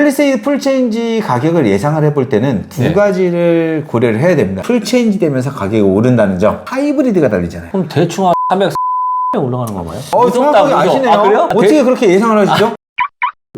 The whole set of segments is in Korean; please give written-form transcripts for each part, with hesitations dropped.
팰리세이드 풀체인지 가격을 예상을 해볼 때는 두 네. 가지를 고려를 해야 됩니다. 풀체인지 되면서 가격이 오른다는 점. 하이브리드가 달리잖아요. 그럼 대충 한 300 올라가는 건가요? 정확하게 아시네요. 아, 그래요? 어떻게 그렇게 예상을 하시죠?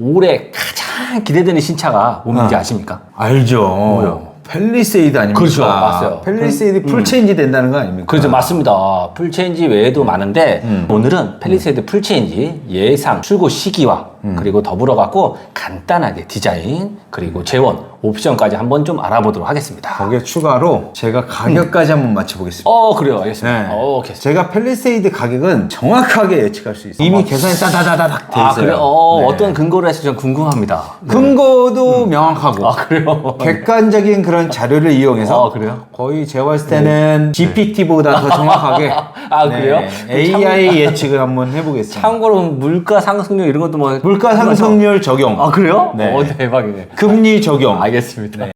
올해 가장 기대되는 신차가 뭔지 아십니까? 알죠. 뭐요? 팰리세이드 아닙니까? 그렇죠, 맞아요. 팰리세이드 풀체인지 된다는 거 아닙니까? 그렇죠, 맞습니다. 풀체인지 외에도 많은데 오늘은 팰리세이드 풀체인지 예상 출고 시기와 그리고 더불어 갖고 간단하게 디자인 그리고 재원 옵션까지 한번 좀 알아보도록 하겠습니다. 거기에 추가로 제가 가격까지 한번 맞춰보겠습니다. 그래요, 알겠습니다. 네. 오케이. 제가 팰리세이드 가격은 정확하게 예측할 수 있어요. 이미 계산이 따다다닥 돼 있어요. 그래요? 네. 어떤 근거를 해서 좀 궁금합니다. 근거도 명확하고 그래요? 객관적인 그런 자료를 이용해서 그래요? 거의 제가 봤을 때는 GPT보다 더 정확하게 그래요? AI 예측을 한번 해보겠습니다. 참고로 물가 상승률 이런 것도 뭐 물가 상승률 적용, 그래요? 네. 대박이네. 금리 적용. 알겠습니다.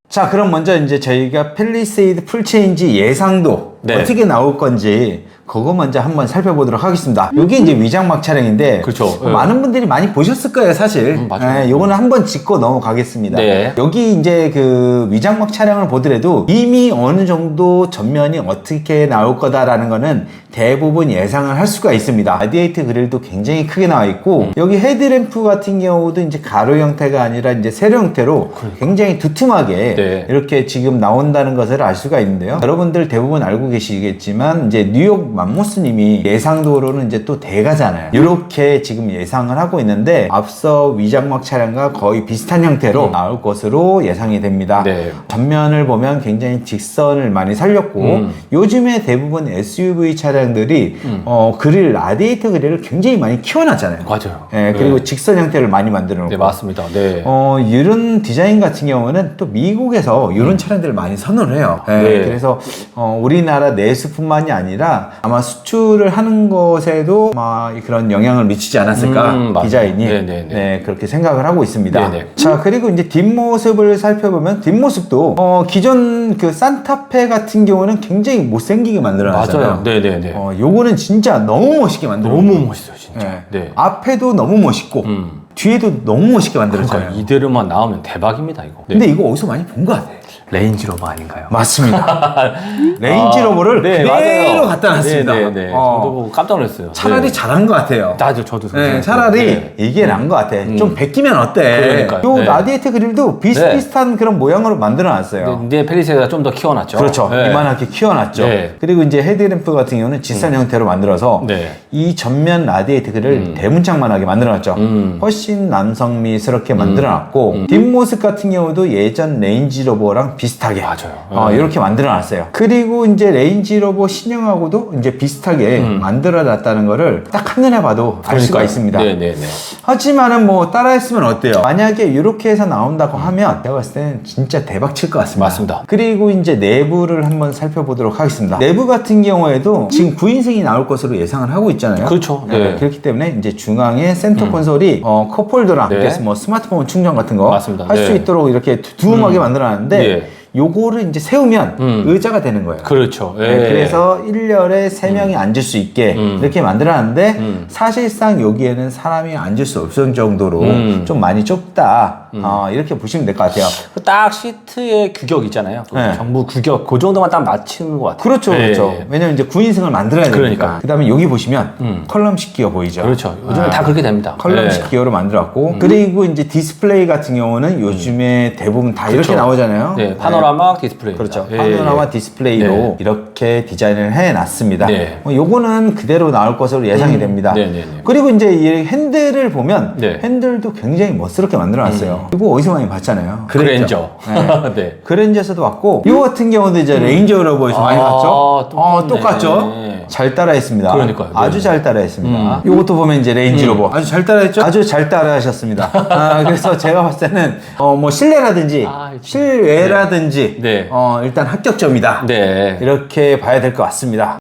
자, 그럼 먼저 이제 저희가 팰리세이드 풀체인지 예상도 네. 어떻게 나올 건지 그거 먼저 한번 살펴보도록 하겠습니다. 이게 이제 위장막 차량인데 그렇죠. 많은 분들이 많이 보셨을 거예요, 사실. 맞아요. 요거는 한번 짚고 넘어가겠습니다. 네. 여기 이제 그 위장막 차량을 보더라도 이미 어느 정도 전면이 어떻게 나올 거다라는 거는 대부분 예상을 할 수가 있습니다. 라디에이터 그릴도 굉장히 크게 나와 있고 여기 헤드램프 같은 경우도 이제 가로 형태가 아니라 이제 세로 형태로 굉장히 두툼하게 네. 이렇게 지금 나온다는 것을 알 수가 있는데요. 여러분들 대부분 알고 계시겠지만 이제 뉴욕 맘모스님이 예상도로는 이제 또 대가잖아요. 이렇게 지금 예상을 하고 있는데 앞서 위장막 차량과 거의 비슷한 형태로 나올 것으로 예상이 됩니다. 네. 전면을 보면 굉장히 직선을 많이 살렸고 요즘에 대부분 SUV 차량들이 그릴 라디에이터 그릴을 굉장히 많이 키워놨잖아요. 맞아요. 예, 그리고 직선 형태를 많이 만들어 놓고 네, 맞습니다. 네. 이런 디자인 같은 경우는 또 미국에서 이런 차량들을 많이 선호를 해요. 예, 네. 그래서 우리나라 내수뿐만이 아니라 아마 수출을 하는 것에도 아마 그런 영향을 미치지 않았을까 맞아요. 디자인이 네네네. 네, 그렇게 생각을 하고 있습니다. 네네. 자, 그리고 이제 뒷모습을 살펴보면 뒷모습도 기존 그 산타페 같은 경우는 굉장히 못생기게 만들어놨잖아요. 맞아요. 네네네. 요거는 진짜 너무 멋있게 만들어. 너무 멋있어요, 진짜. 네. 네. 앞에도 너무 멋있고 뒤에도 너무 멋있게 만들었잖아요. 그러니까 이대로만 나오면 대박입니다, 이거. 네. 근데 이거 어디서 많이 본 것 같아. 레인지로버 아닌가요? 맞습니다. 레인지로버를 네, 그대로 맞아요. 갖다 놨습니다. 네. 저도 보고 깜짝 놀랐어요. 차라리 네. 잘한 것 같아요. 저도 네, 차라리 네. 이게 나은 것 같아. 좀 베끼면 어때? 그러니까요. 요 네. 라디에이터 그릴도 비슷비슷한 그런 모양으로 만들어놨어요. 근데 펠리세이드가 좀 더 키워놨죠. 그렇죠. 네. 이만하게 키워놨죠. 네. 그리고 이제 헤드램프 같은 경우는 직선 형태로 만들어서 네. 이 전면 라디에이터 그릴을 대문짝만하게 만들어놨죠. 훨씬 남성미스럽게 만들어놨고 뒷모습 같은 경우도 예전 레인지로버랑 비슷하게 맞아요. 이렇게 만들어놨어요. 그리고 이제 레인지로버 신형하고도 이제 비슷하게 만들어놨다는 거를 딱 한눈에 봐도 알 수가 있습니다. 네네네. 하지만은 뭐 따라했으면 어때요? 만약에 이렇게 해서 나온다고 하면 제가 봤을 때는 진짜 대박 칠 것 같습니다. 맞습니다. 그리고 이제 내부를 한번 살펴보도록 하겠습니다. 내부 같은 경우에도 지금 9인승이 나올 것으로 예상을 하고 있잖아요. 그렇죠. 네. 그렇기 때문에 이제 중앙에 센터 콘솔이 컵홀더랑 네. 그래서 뭐 스마트폰 충전 같은 거 맞습니다. 할 수 네. 있도록 이렇게 두툼하게 만들어놨는데 네. 요거를 이제 세우면 의자가 되는 거예요. 그렇죠. 예. 네, 그래서 1열에 3명이 앉을 수 있게 이렇게 만들어놨는데 사실상 여기에는 사람이 앉을 수 없을 정도로 좀 많이 좁다 이렇게 보시면 될 것 같아요. 딱 시트의 규격 있잖아요. 네. 정부 규격 그 정도만 딱 맞추는 것 같아요. 그렇죠, 네. 그렇죠. 왜냐면 이제 9인승을 만들어야 되니까. 그러니까. 그 다음에 여기 보시면 컬럼식 기어 보이죠? 그렇죠. 요즘은 다 그렇게 됩니다. 컬럼식 네. 기어로 만들었고 그리고 이제 디스플레이 같은 경우는 요즘에 대부분 다 이렇게 나오잖아요. 네, 파노라마 디스플레이. 그렇죠. 파노라마 디스플레이로 네. 이렇게 디자인을 해놨습니다. 네. 요거는 그대로 나올 것으로 예상이 됩니다. 네네네. 그리고 이제 이 핸들을 보면 네. 핸들도 굉장히 멋스럽게 만들어놨어요. 이거 어디서 많이 봤잖아요. 그랜저. 네. 네. 그랜저에서도 봤고 이거 같은 경우도 이제 레인저로버에서 많이 봤죠. 똑같네. 똑같죠. 잘 따라했습니다. 그러니까요. 아주 네. 잘 따라했습니다. 이것도 보면 이제 레인지로버 아주 잘 따라했죠. 아주 잘 따라하셨습니다. 그래서 제가 봤을 때는 뭐 실내라든지 실외라든지 네. 일단 합격점이다. 네. 이렇게 봐야 될 것 같습니다.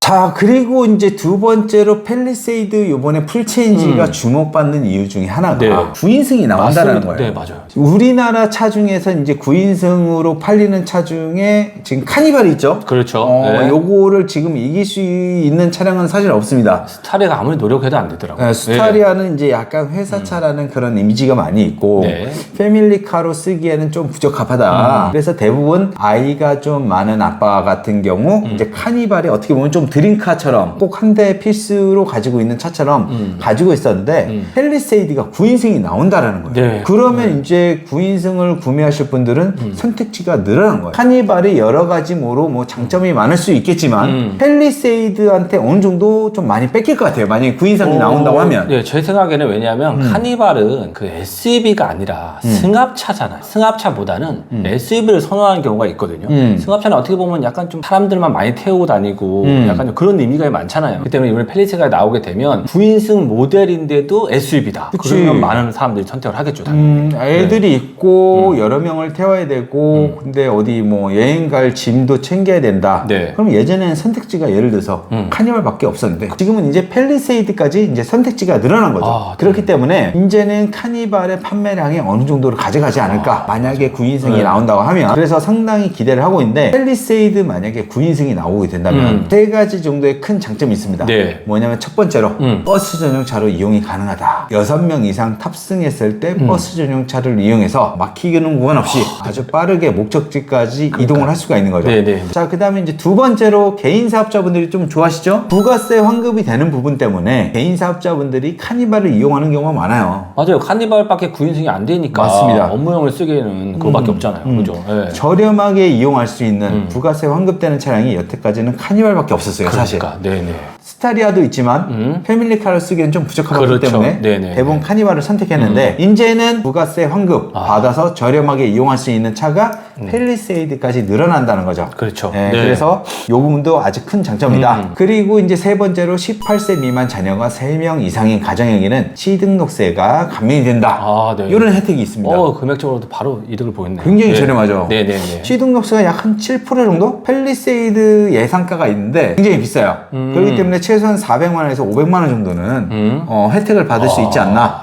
자, 그리고 이제 두 번째로 펠리세이드 요번에 풀체인지가 주목받는 이유 중에 하나가 네. 9인승이 나온다는 맞습니다. 거예요. 네, 맞아요. 우리나라 차 중에서 이제 9인승으로 팔리는 차 중에 지금 카니발이 있죠? 그렇죠. 네. 요거를 지금 이길 수 있는 차량은 사실 없습니다. 스타리아가 아무리 노력해도 안 되더라고요. 스타리아는 이제 약간 회사차라는 그런 이미지가 많이 있고 네. 패밀리카로 쓰기에는 좀 부적합하다. 그래서 대부분 아이가 좀 많은 아빠 같은 경우 이제 카니발이 어떻게 보면 좀 드림카처럼 꼭 한 대 필수로 가지고 있는 차처럼 가지고 있었는데 펠리세이드가 9인승이 나온다라는 거예요. 네. 그러면 이제 9인승을 구매하실 분들은 선택지가 늘어난 거예요. 카니발이 여러 가지 뭐로 뭐 장점이 많을 수 있겠지만 펠리세이드한테 어느 정도 좀 많이 뺏길 것 같아요. 만약에 9인승이 나온다고 하면. 네, 제 생각에는 왜냐하면 카니발은 그 SUV가 아니라 승합차잖아요. 승합차보다는 SUV를 선호하는 경우가 있거든요. 승합차는 어떻게 보면 약간 좀 사람들만 많이 태우고 다니고 약간 좀 그런 의미가 많잖아요. 그렇기 때문에 이번에 펠리세이드가 나오게 되면 9인승 모델인데도 SUV다. 그치. 그러면 많은 사람들이 선택을 하겠죠. 당연히. 애들이 있고 여러 명을 태워야 되고 근데 어디 뭐 여행 갈 짐도 챙겨야 된다. 네. 그럼 예전에는 선택지가 예를 들어서 카니발밖에 없었는데 지금은 이제 펠리세이드까지 이제 선택지가 늘어난 거죠. 아, 그렇기 때문에 이제는 카니발의 판매량이 어느 정도로 가져가지 않을까. 만약에 9인승이 네. 나온다고 하면 그래서 상당히 기대를 하고 있는데 펠리세이드 만약에 9인승이 나오게 된다면 세 가지 정도의 큰 장점이 있습니다. 네. 뭐냐면 첫 번째로 버스 전용차로 이용이 가능하다. 6명 이상 탑승했을 때 버스 전용차를 이용해서 막히는 구간 없이 아주 빠르게 목적지까지 이동을 할 수가 있는 거죠. 네네. 자, 그 다음에 이제 두 번째로 개인 사업자분들이 좀 좋아하시죠? 부가세 환급이 되는 부분 때문에 개인 사업자분들이 카니발을 이용하는 경우가 많아요. 맞아요. 카니발밖에 9인승이 안 되니까 맞습니다. 업무용을 쓰기에는 그거밖에 없잖아요. 그죠? 네. 저렴하게 이용할 수 있는 부가세 환급되는 차량이 여태까지는 카니발밖에 없었어요, 사실. 그러니까, 네네. 스타리아도 있지만 패밀리카를 쓰기엔 좀 부족하기 그렇죠. 때문에 네네. 대부분 카니발을 선택했는데 이제는 부가세 환급 받아서 저렴하게 이용할 수 있는 차가 펠리세이드까지 늘어난다는 거죠. 그렇죠. 네, 네. 그래서 이 부분도 아주 큰 장점이다. 그리고 이제 세 번째로 18세 미만 자녀가 3명 이상인 가정에게는 취등록세가 감면이 된다. 아, 네. 이런 혜택이 있습니다. 금액적으로도 바로 이득을 보였네요. 굉장히 네. 저렴하죠. 네네네. 취등록세가 약 한 7% 정도? 펠리세이드 예상가가 있는데 굉장히 비싸요. 그렇기 때문에 최소한 400만 원에서 500만 원 정도는 혜택을 받을 수 있지 않나.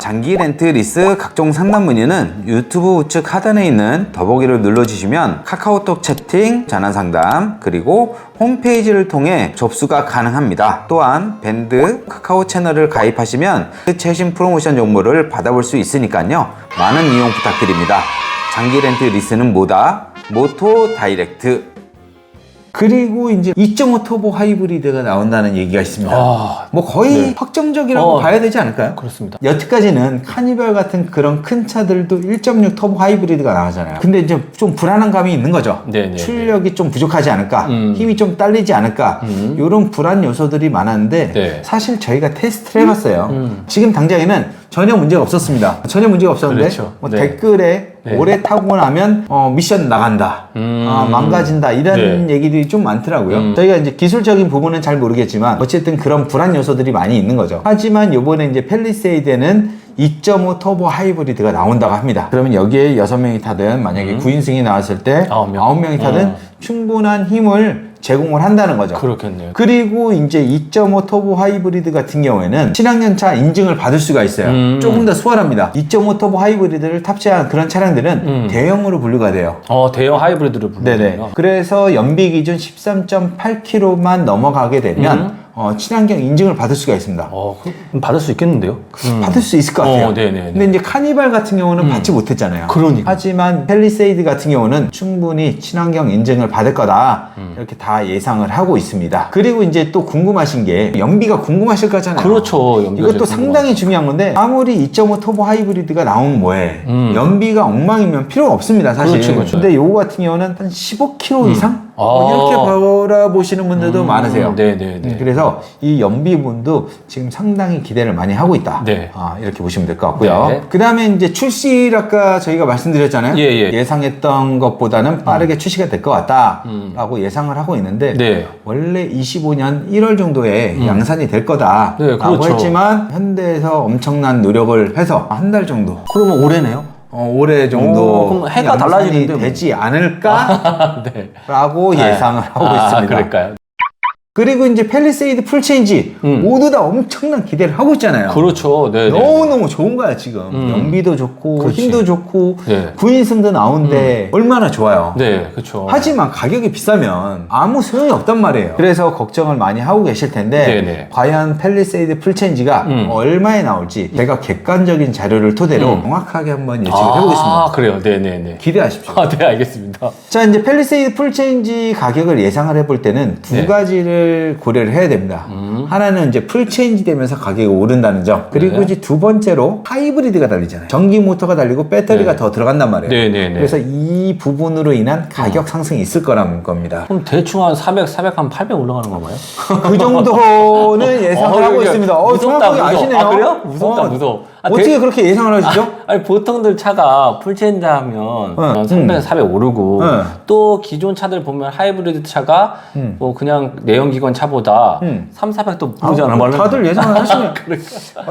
장기 렌트 리스 각종 상담 문의는 유튜브 우측 하단에 있는 더보기를 눌러주시면 카카오톡 채팅, 전화 상담, 그리고 홈페이지를 통해 접수가 가능합니다. 또한 밴드 카카오 채널을 가입하시면 최신 프로모션 정보를 받아볼 수 있으니까요. 많은 이용 부탁드립니다. 장기 렌트 리스는 뭐다? 모토 다이렉트. 그리고 이제 2.5 터보 하이브리드가 나온다는 얘기가 있습니다. 뭐 거의 확정적이라고 봐야 되지 않을까요? 그렇습니다. 여태까지는 카니발 같은 그런 큰 차들도 1.6 터보 하이브리드가 나오잖아요. 근데 이제 좀 불안한 감이 있는 거죠. 네네. 출력이 좀 부족하지 않을까? 힘이 좀 딸리지 않을까? 이런 불안 요소들이 많았는데 네. 사실 저희가 테스트를 해봤어요. 지금 당장에는 전혀 문제가 없었습니다. 전혀 문제가 없었는데 그렇죠. 뭐 네. 댓글에 네. 오래 타고 나면 미션 나간다, 망가진다 이런 네. 얘기들이 좀 많더라고요. 저희가 이제 기술적인 부분은 잘 모르겠지만 어쨌든 그런 불안 요소들이 많이 있는 거죠. 하지만 요번에 이제 펠리세이드는 2.5 터보 하이브리드가 나온다고 합니다. 그러면 여기에 6명이 타든 만약에 9인승이 나왔을 때 9명이 타든 충분한 힘을 제공을 한다는 거죠. 그렇겠네요. 그리고 이제 2.5 터보 하이브리드 같은 경우에는 친환경차 인증을 받을 수가 있어요. 조금 더 수월합니다. 2.5 터보 하이브리드를 탑재한 그런 차량들은 대형으로 분류가 돼요. 대형 하이브리드로 네네. 부르네요. 그래서 연비 기준 13.8km만 넘어가게 되면 친환경 인증을 받을 수가 있습니다. 그럼 받을 수 있겠는데요? 받을 수 있을 것 같아요. 네네네. 근데 이제 카니발 같은 경우는 받지 못했잖아요. 그러니까. 하지만 펠리세이드 같은 경우는 충분히 친환경 인증을 받을 거다. 이렇게 다 예상을 하고 있습니다. 그리고 이제 또 궁금하신 게 연비가 궁금하실 거잖아요. 그렇죠. 연비가 이것도 제일 상당히 중요한 건데 아무리 2.5 터보 하이브리드가 나오면 뭐해. 연비가 엉망이면 필요가 없습니다. 사실. 그렇죠. 근데 요거 같은 경우는 한 15km 이상? 이렇게 바라보시는 분들도 많으세요. 네네네. 그래서 이 연비분도 지금 상당히 기대를 많이 하고 있다. 네. 이렇게 보시면 될 것 같고요. 네. 그 다음에 이제 출시를 아까 저희가 말씀드렸잖아요. 예상했던 것보다는 빠르게 출시가 될 것 같다. 라고 예상을 하고 있는데 네. 원래 25년 1월 정도에 양산이 될 거다. 네, 라고 그렇죠. 했지만 현대에서 엄청난 노력을 해서 한 달 정도. 그러면 올해네요? 올해 정도 그럼 해가 양산이 달라지는데 뭐. 되지 않을까? 네. 라고 예상을 하고 있습니다. 그럴까요? 그리고 이제 팰리세이드 풀체인지 모두 다 엄청난 기대를 하고 있잖아요. 그렇죠. 네. 너무너무 좋은 거야 지금. 연비도 좋고 그렇지. 힘도 좋고 네. 9인승도 나오는데 얼마나 좋아요. 네, 그렇죠. 하지만 가격이 비싸면 아무 소용이 없단 말이에요. 그래서 걱정을 많이 하고 계실 텐데 네네. 과연 팰리세이드 풀체인지가 얼마에 나올지 제가 객관적인 자료를 토대로 정확하게 한번 예측을 해보겠습니다. 아, 그래요. 네네네. 기대하십시오. 아, 네, 알겠습니다. 자, 이제 팰리세이드 풀체인지 가격을 예상을 해볼 때는 두 네. 가지를 고려를 해야 됩니다. 하나는 이제 풀체인지 되면서 가격이 오른다는 점. 그리고 네. 이제 두 번째로 하이브리드가 달리잖아요. 전기 모터가 달리고 배터리가 네. 더 들어간단 말이에요. 네네네. 그래서 이 부분으로 인한 가격 상승이 있을 거라는 겁니다. 그럼 대충 한 400, 한 800 올라가는 건가요? 그 정도는 예상을 하고 있습니다. 정확하게 아시네요. 아, 그래요? 무섭다, 무서워. 아, 어떻게 그렇게 예상을 하시죠? 아니, 보통들 차가 풀체인지 하면 응. 300, 400 오르고 응. 또 기존 차들 보면 하이브리드 차가 뭐 그냥 내연기관 차보다 3, 400도 오르잖아. 다들 예상을 하시네요.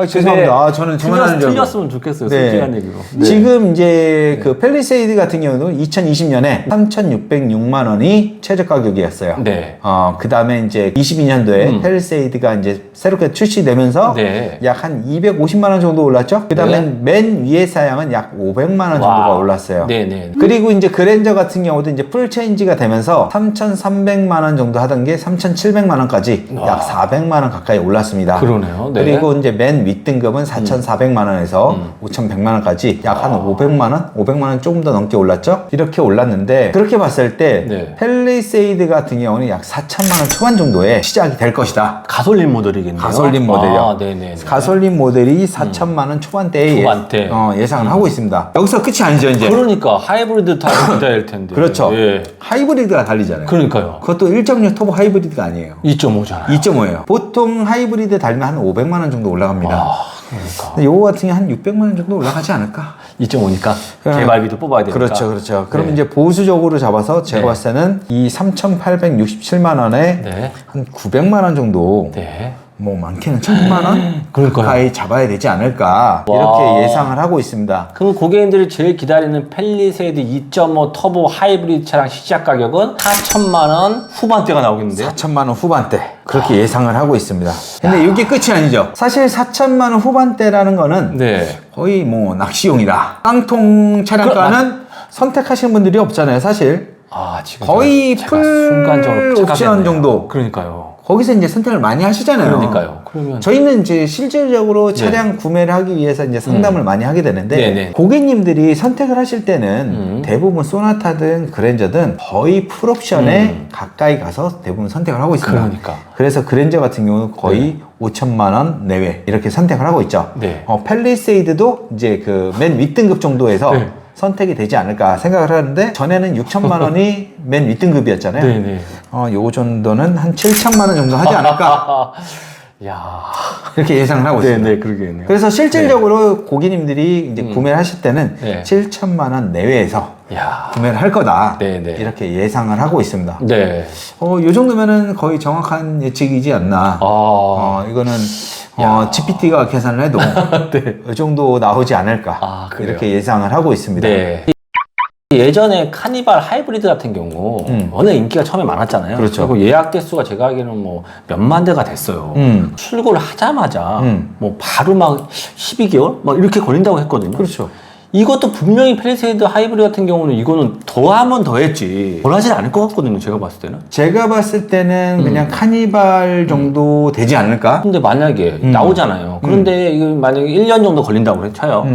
죄송합니다. 아, 저는 장난하는 줄 알고. 틀렸으면 좋겠어요. 솔직한 얘기로. 네. 지금 이제 그 팰리세이드 같은 경우는 2020년에 3,606만 원이 최저 가격이었어요. 네. 그 다음에 이제 22년도에 팰리세이드가 이제 새롭게 출시되면서 네. 약 한 250만 원 정도 올랐죠. 그 다음에 네. 맨 위에 사양은 약 500만 원 정도가 와. 올랐어요. 네네. 그리고 이제 그랜저 같은 경우도 이제 풀 체인지가 되면서 3,300만 원 정도 하던 게 3,700만 원까지 약 400만 원 가까이 올랐습니다. 그러네요. 네. 그리고 이제 맨 윗등급은 4,400만 원에서 5,100만 원까지 약 한 500만 원? 500만 원 조금 더 넘게 올랐죠? 이렇게 올랐는데 그렇게 봤을 때 네. 팰리세이드 같은 경우는 약 4천만 원 초반 정도에 시작이 될 것이다. 가솔린 모델이겠네요. 가솔린 모델이요. 아, 네네. 가솔린 모델이 4천만 원 초반대에 초반대. 예상을 하고 있습니다. 여기서 끝이 아니죠, 이제. 그러니까 하이브리드 타입 기다릴 텐데. 그렇죠. 예. 하이브리드가 달리잖아요. 그러니까요. 그것도 1.6 터보 하이브리드가 아니에요. 2.5잖아요. 2.5예요. 보통 하이브리드 달면 한 500만 원 정도 올라갑니다. 그러니까. 근데 요거 같은 게 한 600만 원 정도 올라가지 않을까? 2.5니까 개발비도 뽑아야 되니까. 그렇죠, 그렇죠. 그럼 네. 이제 보수적으로 잡아서 제가 네. 봤을 때는 이 3,867만 원에 네. 한 900만 원 정도, 네. 뭐 많게는 1,000만 원 그러니까요. 가까이 잡아야 되지 않을까 와. 이렇게 예상을 하고 있습니다. 그럼 고객님들이 제일 기다리는 팰리세이드 2.5 터보 하이브리드 차량 시작 가격은 4천만 원 후반대가 나오겠는데요? 4천만 원 후반대 그렇게 예상을 하고 있습니다. 근데 이게 끝이 아니죠. 사실 4천만 원 후반대라는 거는 네. 거의 뭐 낚시용이다. 깡통 차량가는 선택하시는 분들이 없잖아요, 사실. 아, 지금 거의 제가 풀 순간적으로 옵션 착각했네요. 정도. 그러니까요. 거기서 이제 선택을 많이 하시잖아요. 그러니까요. 그러면 저희는 이제 실질적으로 차량 구매를 하기 위해서 이제 상담을 많이 하게 되는데 네네. 고객님들이 선택을 하실 때는 대부분 소나타든 그랜저든 거의 풀옵션에 가까이 가서 대부분 선택을 하고 있습니다. 그러니까. 그래서 그랜저 같은 경우는 거의 5천만 원 내외 이렇게 선택을 하고 있죠. 네. 팰리세이드도 이제 그 맨 윗등급 정도에서 네. 선택이 되지 않을까 생각을 하는데 전에는 6천만 원이 맨 윗등급이었잖아요. 네네. 요 정도는 한 7천만 원 정도 하지 않을까 야. 이렇게 예상을 하고 있습니다. 네네, 그러겠네요. 그래서 실질적으로 고객님들이 이제 구매를 하실 때는 네. 7천만 원 내외에서 야. 구매를 할 거다 네네. 이렇게 예상을 하고 있습니다. 네. 요 정도면은 거의 정확한 예측이지 않나. 이거는 GPT가 계산을 해도 네. 이 정도 나오지 않을까 아, 그래요? 이렇게 예상을 하고 있습니다. 네. 예전에 카니발 하이브리드 같은 경우 워낙 인기가 처음에 많았잖아요. 그렇죠. 그리고 예약 대수가 제가 알기로는 뭐 몇만 대가 됐어요. 출고를 하자마자 뭐 바로 막 12개월 막 이렇게 걸린다고 했거든요. 그렇죠. 이것도 분명히 팰리세이드 하이브리드 같은 경우는 이거는 더 하면 더 했지 덜 하진 않을 것 같거든요. 제가 봤을 때는. 제가 봤을 때는 그냥 카니발 정도 되지 않을까? 근데 만약에 나오잖아요. 그런데 이거 만약에 1년 정도 걸린다고 그래 차요.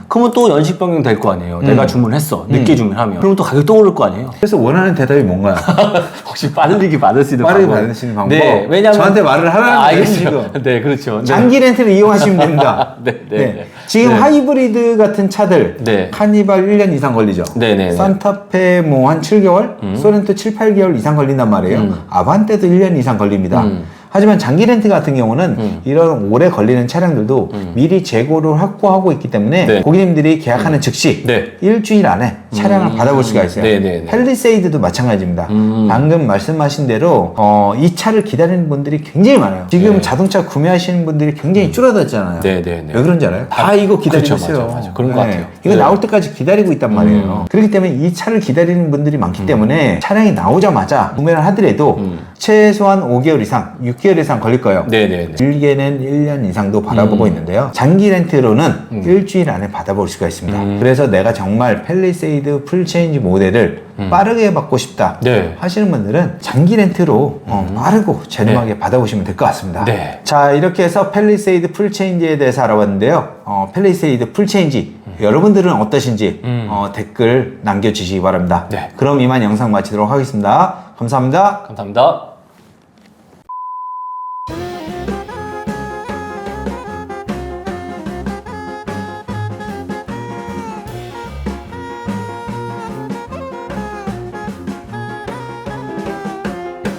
그러면 또 연식 변경 될 거 아니에요. 내가 주문했어. 늦게 주문하면. 그럼 또 가격 또 오를 거 아니에요. 그래서 원하는 대답이 뭔가요? 혹시 빠르게 받을 수 있는 빠르게 방법? 받을 수 있는 방법? 네, 왜냐면 저한테 말을 하라는 거예요, 알겠죠. 지금. 네, 그렇죠. 네. 장기 렌트를 이용하시면 됩니다. 네, 네, 네. 지금 네. 하이브리드 같은 차들 네. 카니발 1년 이상 걸리죠. 네, 네, 네. 산타페 뭐 한 7개월, 소렌토 7, 8개월 이상 걸린단 말이에요. 아반떼도 1년 이상 걸립니다. 하지만 장기 렌트 같은 경우는 이런 오래 걸리는 차량들도 미리 재고를 확보하고 있기 때문에 네. 고객님들이 계약하는 즉시 네. 일주일 안에 차량을 받아볼 수가 있어요. 네네네. 팰리세이드도 마찬가지입니다. 방금 말씀하신 대로 이 차를 기다리는 분들이 굉장히 많아요. 지금 네. 자동차 구매하시는 분들이 굉장히 줄어들었잖아요. 네네네. 왜 그런지 알아요? 다 이거 기다리고 그렇죠, 있어요. 맞아. 그런 것 같아요. 이거 네. 나올 때까지 기다리고 있단 말이에요. 그렇기 때문에 이 차를 기다리는 분들이 많기 때문에 차량이 나오자마자 구매를 하더라도 최소한 5개월 이상, 6개월 이상 걸릴 거예요. 네네네. 길게는 1년 이상도 받아보고 있는데요. 장기 렌트로는 일주일 안에 받아볼 수가 있습니다. 그래서 내가 정말 팰리세이드 풀체인지 모델을 빠르게 받고 싶다 네. 하시는 분들은 장기 렌트로 빠르고 저렴하게 받아보시면 될 것 같습니다. 네. 자, 이렇게 해서 팰리세이드 풀체인지에 대해서 알아봤는데요. 팰리세이드 풀체인지 여러분들은 어떠신지 댓글 남겨주시기 바랍니다. 네. 그럼 이만 영상 마치도록 하겠습니다. 감사합니다. 감사합니다.